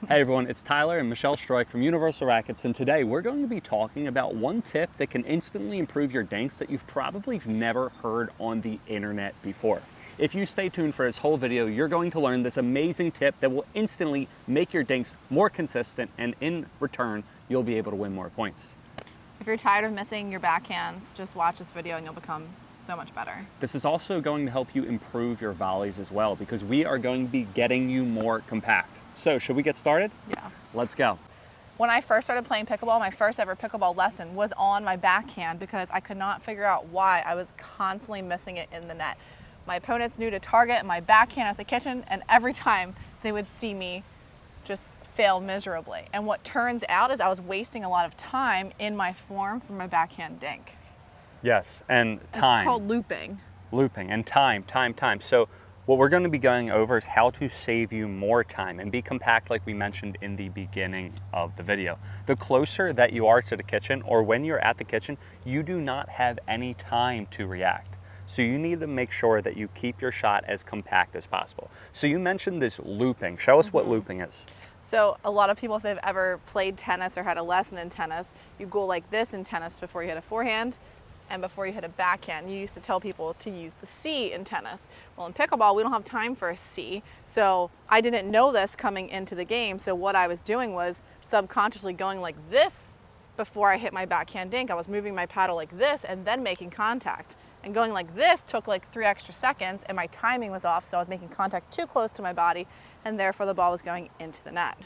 Hey everyone, it's Tyler and Michelle Stroik from Universal Rackets, and today we're going to be talking about one tip that can instantly improve your dinks that you've probably never heard on the internet before. If you stay tuned for this whole video, you're going to learn this amazing tip that will instantly make your dinks more consistent, and in return, you'll be able to win more points. If you're tired of missing your backhands, just watch this video and you'll become so much better. This is also going to help you improve your volleys as well, because we are going to be getting you more compact. So should we get started? Yes. Let's go. When I first started playing pickleball, my first ever pickleball lesson was on my backhand because I could not figure out why I was constantly missing it in the net. My opponents knew to target my backhand at the kitchen, and every time they would see me just fail miserably. And what turns out is I was wasting a lot of time in my form for my backhand dink. Yes, and time. It's called looping. Looping and time. So what we're going to be going over is how to save you more time and be compact, like we mentioned in the beginning of the video. The closer that you are to the kitchen, or when you're at the kitchen, you do not have any time to react. So you need to make sure that you keep your shot as compact as possible. So you mentioned this looping. Show us what looping is. So a lot of people, if they've ever played tennis or had a lesson in tennis, you go like this in tennis before you hit a forehand and before you hit a backhand. You used to tell people to use the C in tennis. Well, in pickleball, we don't have time for a C. So I didn't know this coming into the game. So what I was doing was subconsciously going like this before I hit my backhand dink. I was moving my paddle like this and then making contact. And going like this took like 3 extra seconds, and my timing was off, so I was making contact too close to my body, and therefore the ball was going into the net.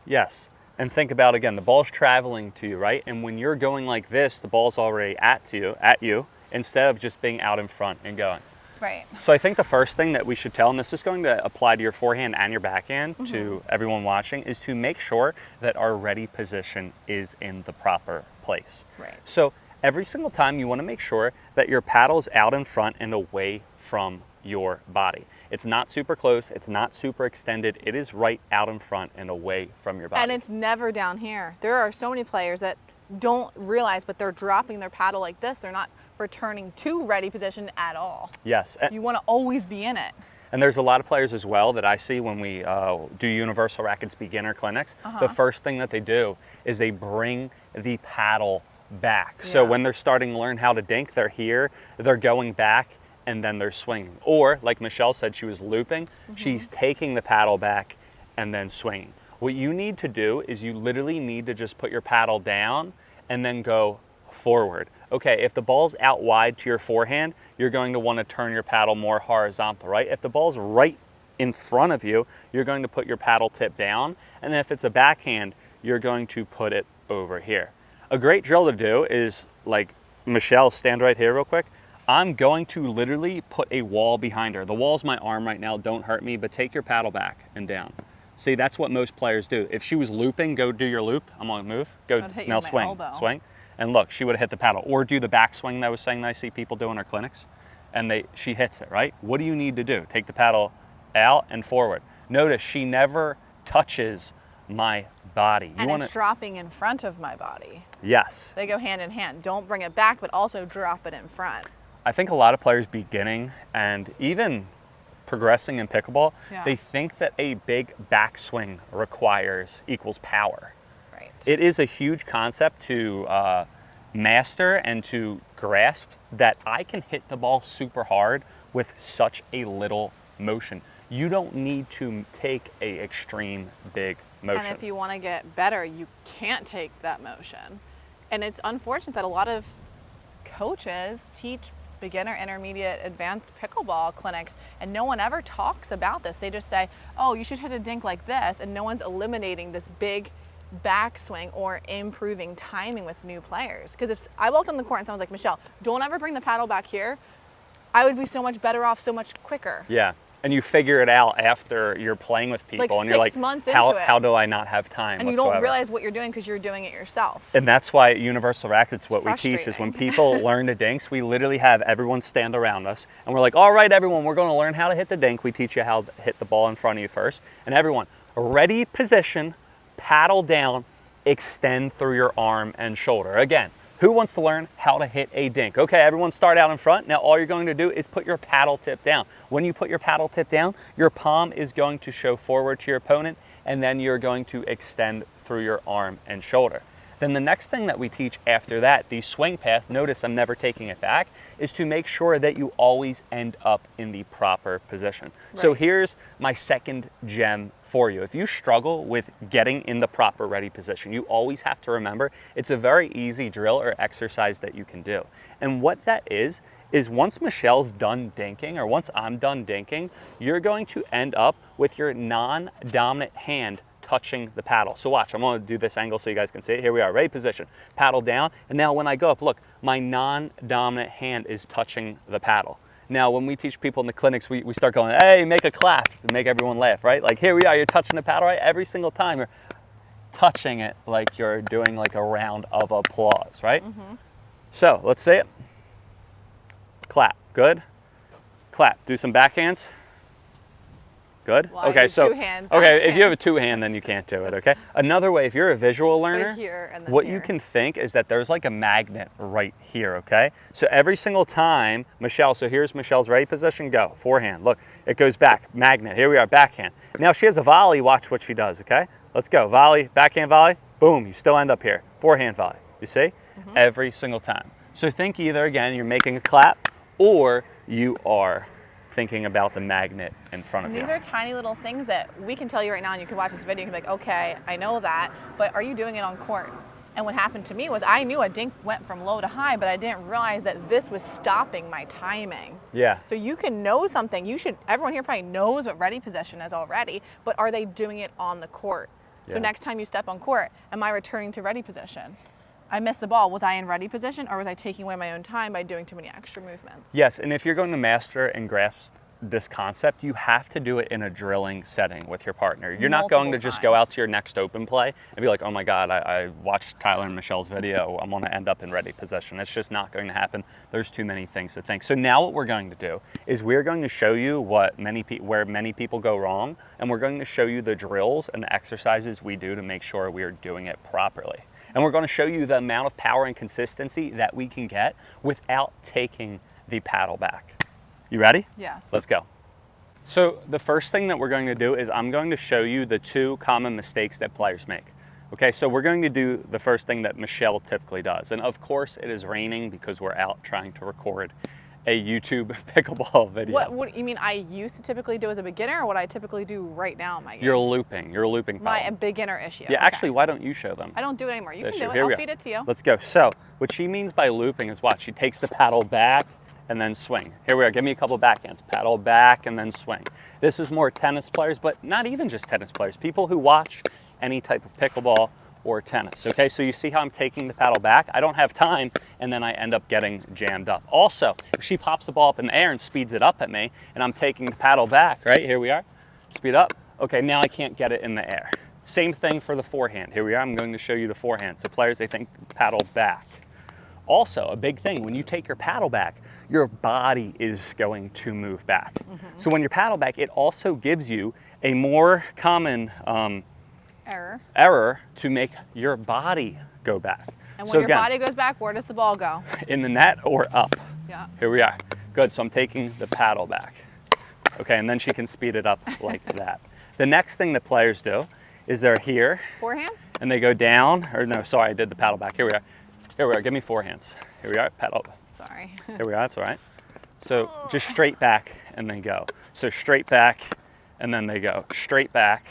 Yes, and think about, again, the ball's traveling to you, right? And when you're going like this, the ball's already at you, instead of just being out in front and going. Right. So I think the first thing that we should tell, and this is going to apply to your forehand and your backhand, to everyone watching, is to make sure that our ready position is in the proper place. Right. So every single time you want to make sure that your paddle's out in front and away from your body. It's not super close, it's not super extended, it is right out in front and away from your body. And it's never down here. There are so many players that don't realize, but they're dropping their paddle like this. They're not returning to ready position at all. Yes. You want to always be in it. And there's a lot of players as well that I see when we do Universal Rackets beginner clinics. The first thing that they do is they bring the paddle back. Yeah. So when they're starting to learn how to dink, they're here, they're going back, and then they're swinging. Or, like Michelle said, she was looping, she's taking the paddle back and then swinging. What you need to do is you literally need to just put your paddle down and then go forward. Okay, if the ball's out wide to your forehand, you're going to want to turn your paddle more horizontal, right? If the ball's right in front of you, you're going to put your paddle tip down. And if it's a backhand, you're going to put it over here. A great drill to do is, like Michelle, stand right here real quick. I'm going to literally put a wall behind her. The wall's my arm right now, don't hurt me, but take your paddle back and down. See, that's what most players do. If she was looping, go do your loop. I'm gonna move. Go, now swing, swing. And look, she would have hit the paddle. Or do the back swing that I was saying that I see people do in our clinics, and she hits it, right? What do you need to do? Take the paddle out and forward. Notice she never touches my body. It's dropping in front of my body. Yes. They go hand in hand. Don't bring it back, but also drop it in front. I think a lot of players beginning and even progressing in pickleball, they think that a big backswing equals power. Right. It is a huge concept to master and to grasp, that I can hit the ball super hard with such a little motion. You don't need to take a extreme big motion. And if you want to get better, you can't take that motion. And it's unfortunate that a lot of coaches teach beginner, intermediate, advanced pickleball clinics, and no one ever talks about this. They just say, oh, you should hit a dink like this, and no one's eliminating this big backswing or improving timing with new players. Because if I walked on the court and someone's like, Michelle, don't ever bring the paddle back here, I would be so much better off so much quicker. Yeah. And you figure it out after you're playing with people, like and you're like, 6 months into it. How do I not have time And you whatsoever? don't realize what you're doing because you're doing it yourself. And that's why at Universal Rackets, what we teach is when people learn the dinks, we literally have everyone stand around us, and we're like, all right, everyone, we're going to learn how to hit the dink. We teach you how to hit the ball in front of you first. And everyone, ready position, paddle down, extend through your arm and shoulder. Again, who wants to learn how to hit a dink? Okay, everyone start out in front. Now all you're going to do is put your paddle tip down. When you put your paddle tip down, your palm is going to show forward to your opponent and then you're going to extend through your arm and shoulder. Then the next thing that we teach after that, the swing path, notice I'm never taking it back, is to make sure that you always end up in the proper position. Right. So here's my second gem for you. If you struggle with getting in the proper ready position, you always have to remember it's a very easy drill or exercise that you can do. And what that is once Michelle's done dinking, or once I'm done dinking, you're going to end up with your non-dominant hand touching the paddle. So watch, I'm going to do this angle so you guys can see it. Here we are, ready position, paddle down, and now when I go up, look, my non-dominant hand is touching the paddle. Now, when we teach people in the clinics, we start going, hey, make a clap to make everyone laugh, right? Like, here we are, you're touching the paddle, right? Every single time you're touching it like you're doing like a round of applause, right? Mm-hmm. So, let's say it. Clap, good. Clap, do some backhands. Good. Well, okay, so if you have a two-hand, then you can't do it. Okay. Another way, if you're a visual learner, what you can think is that there's like a magnet right here. Okay. So every single time, Michelle. So here's Michelle's ready position. Go forehand. Look, it goes back. Magnet. Here we are. Backhand. Now she has a volley. Watch what she does. Okay. Let's go. Volley. Backhand volley. Boom. You still end up here. Forehand volley. You see? Mm-hmm. Every single time. So think either again you're making a clap, or you are thinking about the magnet in front of you. These are tiny little things that we can tell you right now, and you can watch this video and you can be like, okay, I know that, but are you doing it on court? And what happened to me was I knew a dink went from low to high, but I didn't realize that this was stopping my timing. Yeah. So you can know something. Everyone here probably knows what ready position is already, but are they doing it on the court? So next time you step on court, am I returning to ready position? I missed the ball. Was I in ready position, or was I taking away my own time by doing too many extra movements? Yes, and if you're going to master and grasp this concept, you have to do it in a drilling setting with your partner. You're not going to just go out to your next open play and be like, oh my God, I watched Tyler and Michelle's video, I'm going to end up in ready position. It's just not going to happen. There's too many things to think. So now what we're going to do is we're going to show you where many people go wrong, and we're going to show you the drills and the exercises we do to make sure we are doing it properly. And we're going to show you the amount of power and consistency that we can get without taking the paddle back. You ready? Yes. Let's go. So the first thing that we're going to do is I'm going to show you the two common mistakes that players make. Okay, so we're going to do the first thing that Michelle typically does. And of course it is raining because we're out trying to record a YouTube pickleball video. What you mean I used to typically do as a beginner, or what I typically do right now in my game? You're looping paddle. My beginner issue. Yeah, okay. Actually, why don't you show them? I don't do it anymore. You can do it. Here I'll feed it to you. Let's go. So what she means by looping is watch. She takes the paddle back and then swing. Here we are. Give me a couple backhands. Paddle back and then swing. This is more tennis players, but not even just tennis players. People who watch any type of pickleball or tennis. Okay, so you see how I'm taking the paddle back? I don't have time, and then I end up getting jammed up. Also, if she pops the ball up in the air and speeds it up at me, and I'm taking the paddle back, right? Here we are. Speed up. Okay, now I can't get it in the air. Same thing for the forehand. Here we are. I'm going to show you the forehand. So players, they think paddle back. Also, a big thing, when you take your paddle back, your body is going to move back. Mm-hmm. So when you paddle back, it also gives you a more common error to make your body go back. And when your body goes back, where does the ball go? In the net or up. Yeah. Here we are. Good, so I'm taking the paddle back. Okay, and then she can speed it up like that. The next thing that players do is they're here. Forehand? And they go down, or no, sorry, I did the paddle back. Here we are. Here we are, give me forehands. Here we are, paddle. Sorry. Here we are, that's all right. So just straight back and then go. So straight back and then they go. Straight back.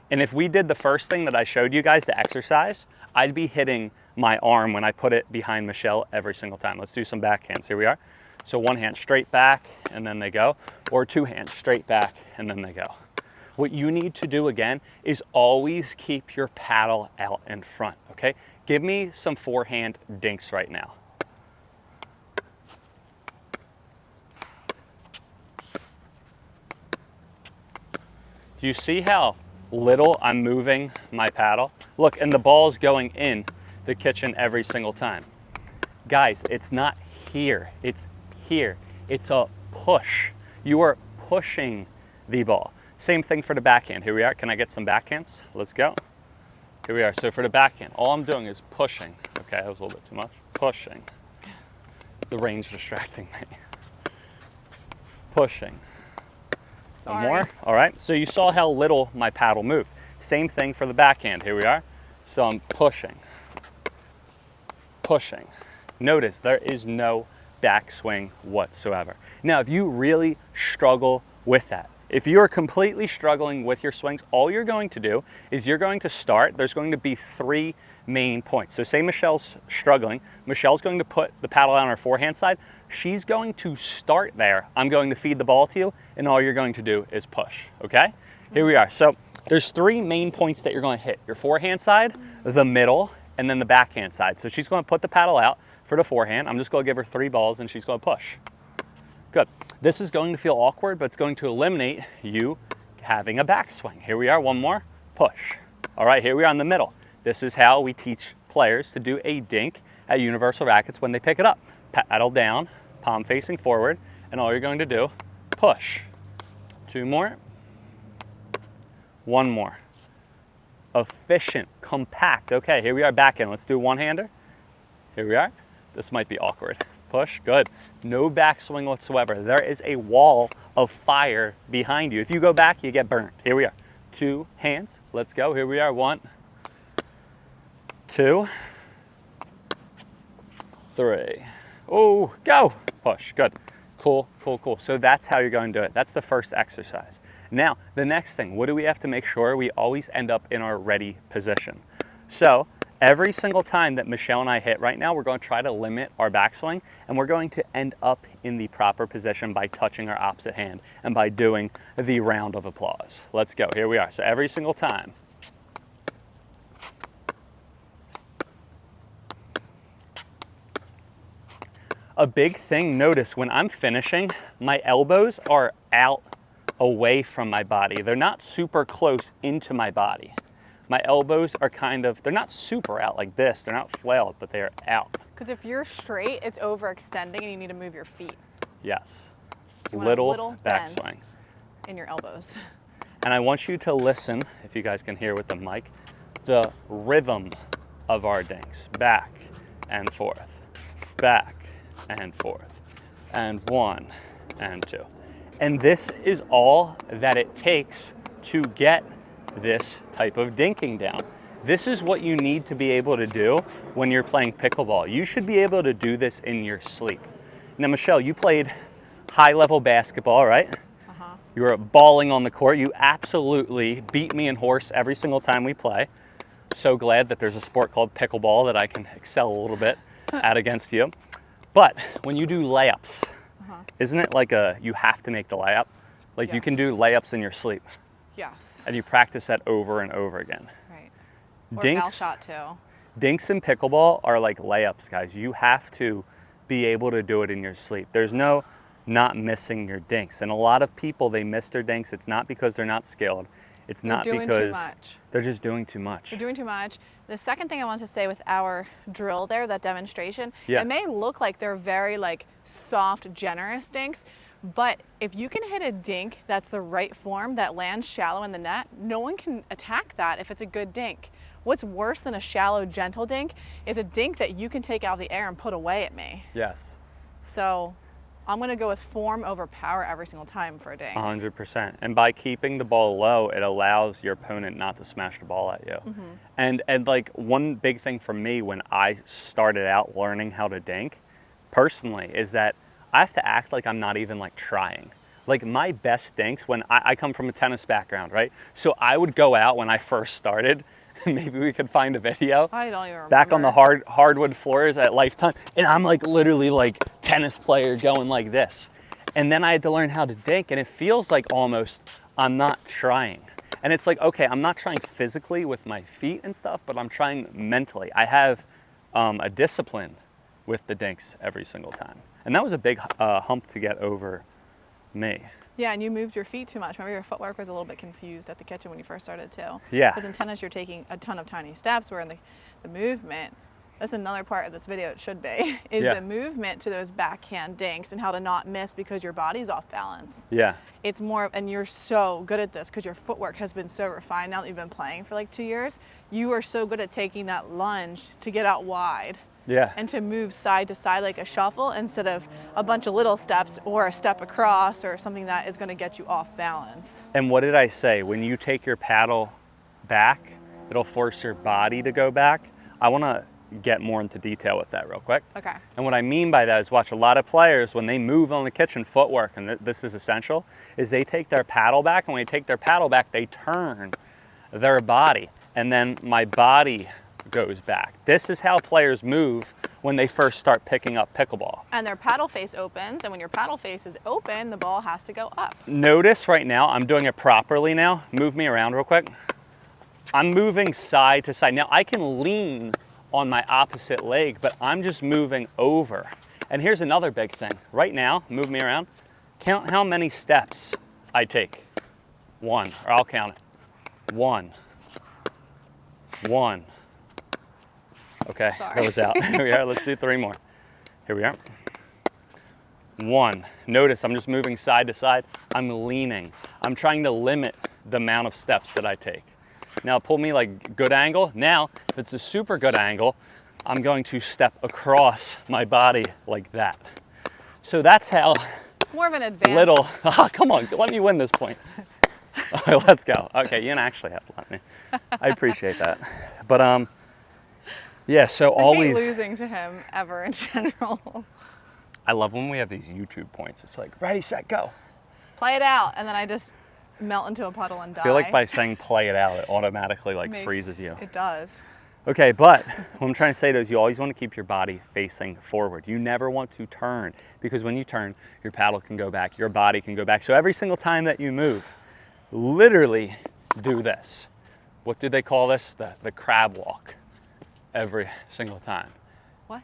And if we did the first thing that I showed you guys, the exercise, I'd be hitting my arm when I put it behind Michelle every single time. Let's do some backhands. Here we are. So one hand straight back and then they go, or two hands straight back and then they go. What you need to do again is always keep your paddle out in front, okay? Give me some forehand dinks right now. Do you see how little I'm moving my paddle? Look, and the ball's going in the kitchen every single time. Guys, it's not here, it's here. It's a push. You are pushing the ball. Same thing for the backhand. Here we are. Can I get some backhands? Let's go. Here we are. So for the backhand, all I'm doing is pushing. Okay, that was a little bit too much. Pushing. The rain's distracting me. Pushing. One more. All right. So you saw how little my paddle moved. Same thing for the backhand. Here we are. So I'm pushing, pushing. Notice there is no backswing whatsoever. Now, if you really struggle with that, if you're completely struggling with your swings, all you're going to do is you're going to start. There's going to be 3 main points. So say Michelle's struggling. Michelle's going to put the paddle on her forehand side. She's going to start there. I'm going to feed the ball to you, and all you're going to do is push, okay? Here we are. So there's 3 main points that you're going to hit. Your forehand side, the middle, and then the backhand side. So she's going to put the paddle out for the forehand. I'm just going to give her 3 balls, and she's going to push. Good. This is going to feel awkward, but it's going to eliminate you having a backswing. Here we are, one more, push. All right, here we are in the middle. This is how we teach players to do a dink at Universal Rackets when they pick it up. Paddle down, palm facing forward, and all you're going to do, push. 2 more, 1 more. Efficient, compact. Okay, here we are backhand. Let's do a one-hander. Here we are. This might be awkward. Push, good. No backswing whatsoever. There is a wall of fire behind you. If you go back, you get burned. Here we are. 2 hands. Let's go. Here we are. 1, 2, 3. Oh, go. Push, good. Cool, cool, cool. So that's how you're going to do it. That's the first exercise. Now, the next thing, what do we have to make sure? We always end up in our ready position. So every single time that Michelle and I hit right now, we're going to try to limit our backswing, and we're going to end up in the proper position by touching our opposite hand and by doing the round of applause. Let's go. Here we are. So every single time. A big thing, notice when I'm finishing, my elbows are out away from my body. They're not super close into my body. My elbows are they're not super out like this. They're not flailed, but they're out. Because if you're straight, it's overextending and you need to move your feet. Yes. So you little bend backswing. In your elbows. And I want you to listen, if you guys can hear with the mic, the rhythm of our dinks. Back and forth, back and forth, and 1 and 2. And this is all that it takes to get this type of dinking down. This is what you need to be able to do when you're playing pickleball. You should be able to do this in your sleep. Now, Michelle, you played high-level basketball, right? Uh-huh. You were balling on the court. You absolutely beat me in horse every single time we play. So glad that there's a sport called pickleball that I can excel a little bit at against you. But when you do layups, isn't it like you have to make the layup? Like you can do layups in your sleep. Yes. And you practice that over and over again. Right. Or Dinks, foul shot too. Dinks in pickleball are like layups, guys. You have to be able to do it in your sleep. There's no not missing your dinks. And a lot of people, they miss their dinks. It's not because they're not skilled. It's not because they're just doing too much. They're doing too much. The second thing I want to say with our drill there, that demonstration, it may look like they're very soft, generous dinks, but if you can hit a dink that's the right form, that lands shallow in the net, no one can attack that if it's a good dink. What's worse than a shallow, gentle dink is a dink that you can take out of the air and put away at me. Yes. So I'm going to go with form over power every single time for a dink. 100%. And by keeping the ball low, it allows your opponent not to smash the ball at you. And one big thing for me when I started out learning how to dink, personally, is that I have to act like I'm not even trying. Like my best dinks, when I come from a tennis background, right? So I would go out when I first started. Maybe we could find a video. I don't even remember. Back on the hardwood floors at Lifetime, and I'm literally tennis player going like this. And then I had to learn how to dink, and it feels like almost I'm not trying. And it's okay, I'm not trying physically with my feet and stuff, but I'm trying mentally. I have a discipline with the dinks every single time. And that was a big hump to get over me. Yeah, and you moved your feet too much. Remember, your footwork was a little bit confused at the kitchen when you first started too. Yeah. Because in tennis, you're taking a ton of tiny steps, where in the movement, that's another part of this video, it should be, is the movement to those backhand dinks and how to not miss because your body's off balance. Yeah. It's more, and you're so good at this because your footwork has been so refined now that you've been playing for 2 years. You are so good at taking that lunge to get out wide. Yeah. And to move side to side like a shuffle instead of a bunch of little steps or a step across or something that is going to get you off balance. And what did I say? When you take your paddle back. It'll force your body to go back. I want to get more into detail with that real quick. Okay. And what I mean by that is watch a lot of players when they move on the kitchen footwork, and this is essential, is they take their paddle back, and when they take their paddle back, they turn their body, and then my body goes back. This is how players move when they first start picking up pickleball. And their paddle face opens, and when your paddle face is open, the ball has to go up. Notice right now, I'm doing it properly now. Move me around real quick. I'm moving side to side. Now I can lean on my opposite leg, but I'm just moving over. And here's another big thing. Right now, move me around. Count how many steps I take. 1, or I'll count it. 1. 1. Okay, Sorry. that was out. Here we are, let's do 3 more. Here we are. 1. Notice I'm just moving side to side. I'm leaning. I'm trying to limit the amount of steps that I take. Now pull me like good angle. Now, if it's a super good angle, I'm going to step across my body like that. So that's how More of an advanced. little, come on, let me win this point. All right, let's go. Okay, you didn't actually have to let me. I appreciate that. But yeah, so I always. hate losing to him ever in general. I love when we have these YouTube points. It's like, ready, set, go. Play it out, and then I just melt into a puddle and die. I feel like by saying play it out, it automatically like Makes- freezes you. It does. Okay, but what I'm trying to say is you always want to keep your body facing forward. You never want to turn, because when you turn, your paddle can go back, your body can go back. So every single time that you move, literally do this. What do they call this? The crab walk. Every single time. What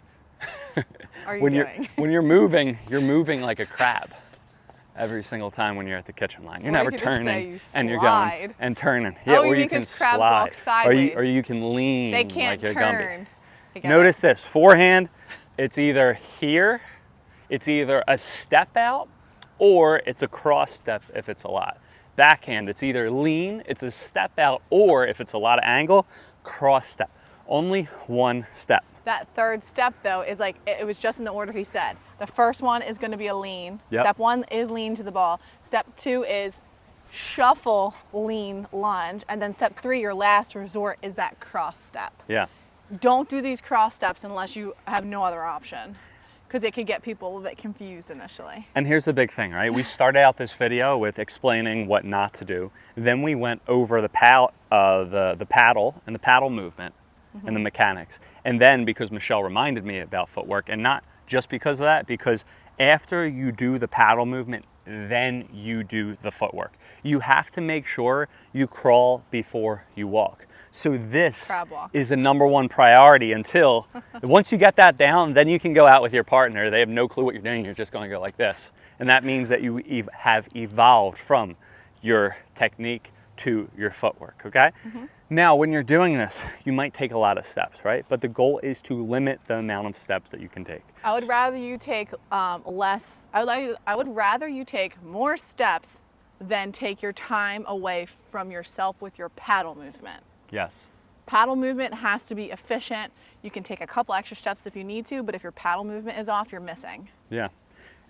are you When doing? you're moving like a crab. Every single time when you're at the kitchen line, you're Or you never could just say turning you and you're going slide. and turning. Oh, or you you mean can 'cause crabs slide, walk sideways. or you can lean. They can't like you're Gumby. turn. I get Notice this forehand. It's either here, it's either a step out, or it's a cross step if it's a lot. Backhand, it's either lean, it's a step out, or if it's a lot of angle, cross step. Only one step. That third step, though, is like, it was just in the order he said. The first one is going to be a lean. Yep. Step 1 is lean to the ball. Step 2 is shuffle, lean, lunge. And then step 3, your last resort, is that cross step. Yeah. Don't do these cross steps unless you have no other option, because it could get people a little bit confused initially. And here's the big thing, right? We started out this video with explaining what not to do. Then we went over the paddle and the paddle movement and the mechanics. And then, because Michelle reminded me about footwork, and not just because of that, because after you do the paddle movement, then you do the footwork. You have to make sure you crawl before you walk. So this Crab walk. is the #1 priority until, once you get that down, then you can go out with your partner. They have no clue what you're doing. You're just going to go like this. And that means that you have evolved from your technique to your footwork, okay? Now, when you're doing this, you might take a lot of steps, right? But the goal is to limit the amount of steps that you can take. I would rather you take less. I would rather you take more steps than take your time away from yourself with your paddle movement. Yes. Paddle movement has to be efficient. You can take a couple extra steps if you need to, but if your paddle movement is off, you're missing. Yeah.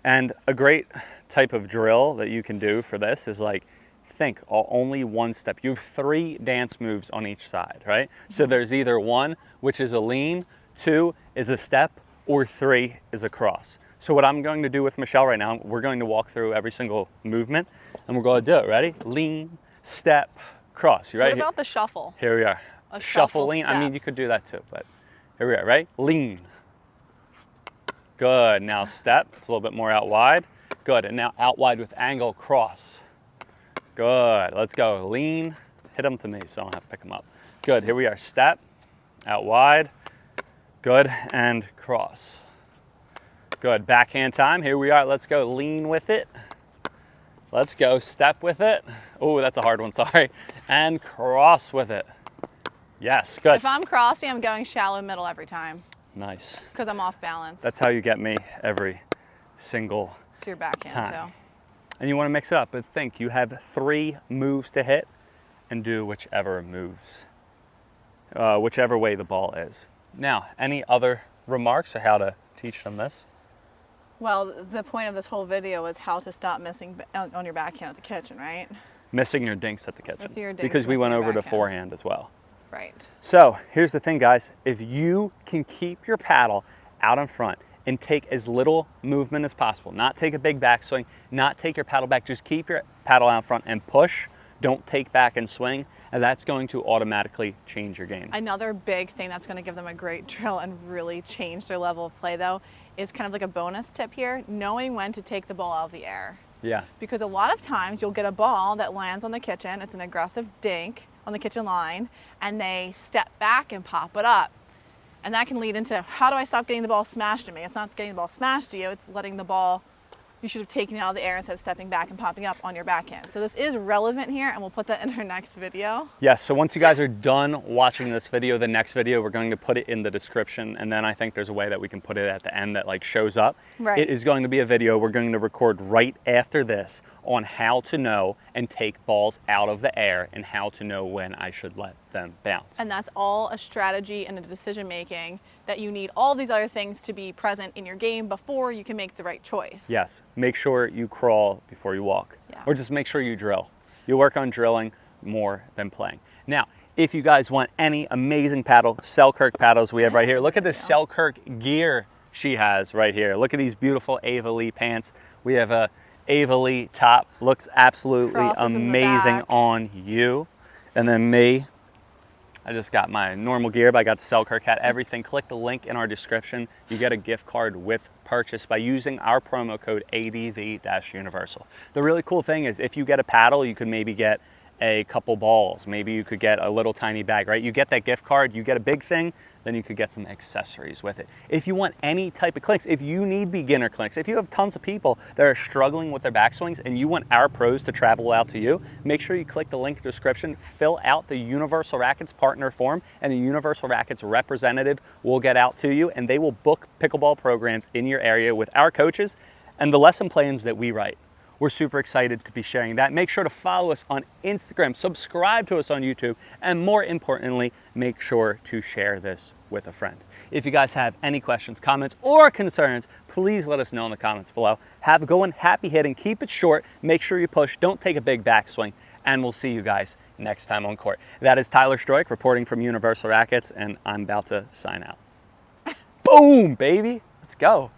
And a great type of drill that you can do for this is like, think only one step. You have 3 dance moves on each side, right? So there's either 1, which is a lean, 2 is a step, or 3 is a cross. So what I'm going to do with Michelle right now, we're going to walk through every single movement, and we're going to do it. Ready? Lean, step, cross. You ready? What about the shuffle? Here we are. A Shuffle, shuffle lean. I step. mean, you could do that too, but here we are. Ready? Lean. Good. Now step. It's a little bit more out wide. Good. And now out wide with angle, cross. Good. Let's go. Lean. Hit them to me so I don't have to pick them up. Good. Here we are. Step. Out wide. Good. And cross. Good. Backhand time. Here we are. Let's go. Lean with it. Let's go. Step with it. Oh, that's a hard one. Sorry. And cross with it. Yes. Good. If I'm crossing, I'm going shallow middle every time Nice. because I'm off balance. That's how you get me every single to your backhand time. too. And you want to mix it up, but think you have 3 moves to hit and do whichever moves, whichever way the ball is. Now, any other remarks on how to teach them this? Well, the point of this whole video is how to stop missing on your backhand at the kitchen, right? Missing your dinks at the kitchen. Missing your dinks, because we missing went your over to backhand. forehand as well. Right. So here's the thing, guys. If you can keep your paddle out in front and take as little movement as possible, not take a big backswing, not take your paddle back, just keep your paddle out in front and push. Don't take back and swing, and that's going to automatically change your game. Another big thing that's going to give them a great drill and really change their level of play, though, is kind of like a bonus tip here, knowing when to take the ball out of the air. Yeah. Because a lot of times you'll get a ball that lands on the kitchen, it's an aggressive dink on the kitchen line, and they step back and pop it up. And that can lead into, how do I stop getting the ball smashed at me? It's not getting the ball smashed at you, it's letting the ball, you should have taken it out of the air instead of stepping back and popping up on your backhand. So this is relevant here, and we'll put that in our next video. Yes, so once you guys are done watching this video, the next video, we're going to put it in the description, and then I think there's a way that we can put it at the end that like shows up. Right. It is going to be a video we're going to record right after this on how to know and take balls out of the air and how to know when I should let them bounce. And that's all a strategy and a decision making that you need all these other things to be present in your game before you can make the right choice. Yes, make sure you crawl before you walk, Yeah. or just make sure you drill. You work on drilling more than playing. Now, if you guys want any amazing paddle, Selkirk paddles we have right here. Look at this Selkirk gear she has right here. Look at these beautiful Ava Lee pants. We have a Ava Lee top. Looks absolutely Crosses in the amazing back. on you. And then me, I just got my normal gear, but I got the Selkirk hat, everything. Click the link in our description. You get a gift card with purchase by using our promo code ADV-Universal. The really cool thing is if you get a paddle, you could maybe get a couple balls. Maybe you could get a little tiny bag, right? You get that gift card, you get a big thing, then you could get some accessories with it. If you want any type of clinks, if you need beginner clinks, if you have tons of people that are struggling with their backswings and you want our pros to travel out to you, make sure you click the link in the description, fill out the Universal Rackets partner form, and the Universal Rackets representative will get out to you and they will book pickleball programs in your area with our coaches and the lesson plans that we write. We're super excited to be sharing that. Make sure to follow us on Instagram, subscribe to us on YouTube, and more importantly, make sure to share this with a friend. If you guys have any questions, comments, or concerns, please let us know in the comments below. Have a good one, happy hitting, keep it short, make sure you push, don't take a big backswing, and we'll see you guys next time on court. That is Tyler Stroik reporting from Universal Rackets, and I'm about to sign out. Boom, baby, let's go.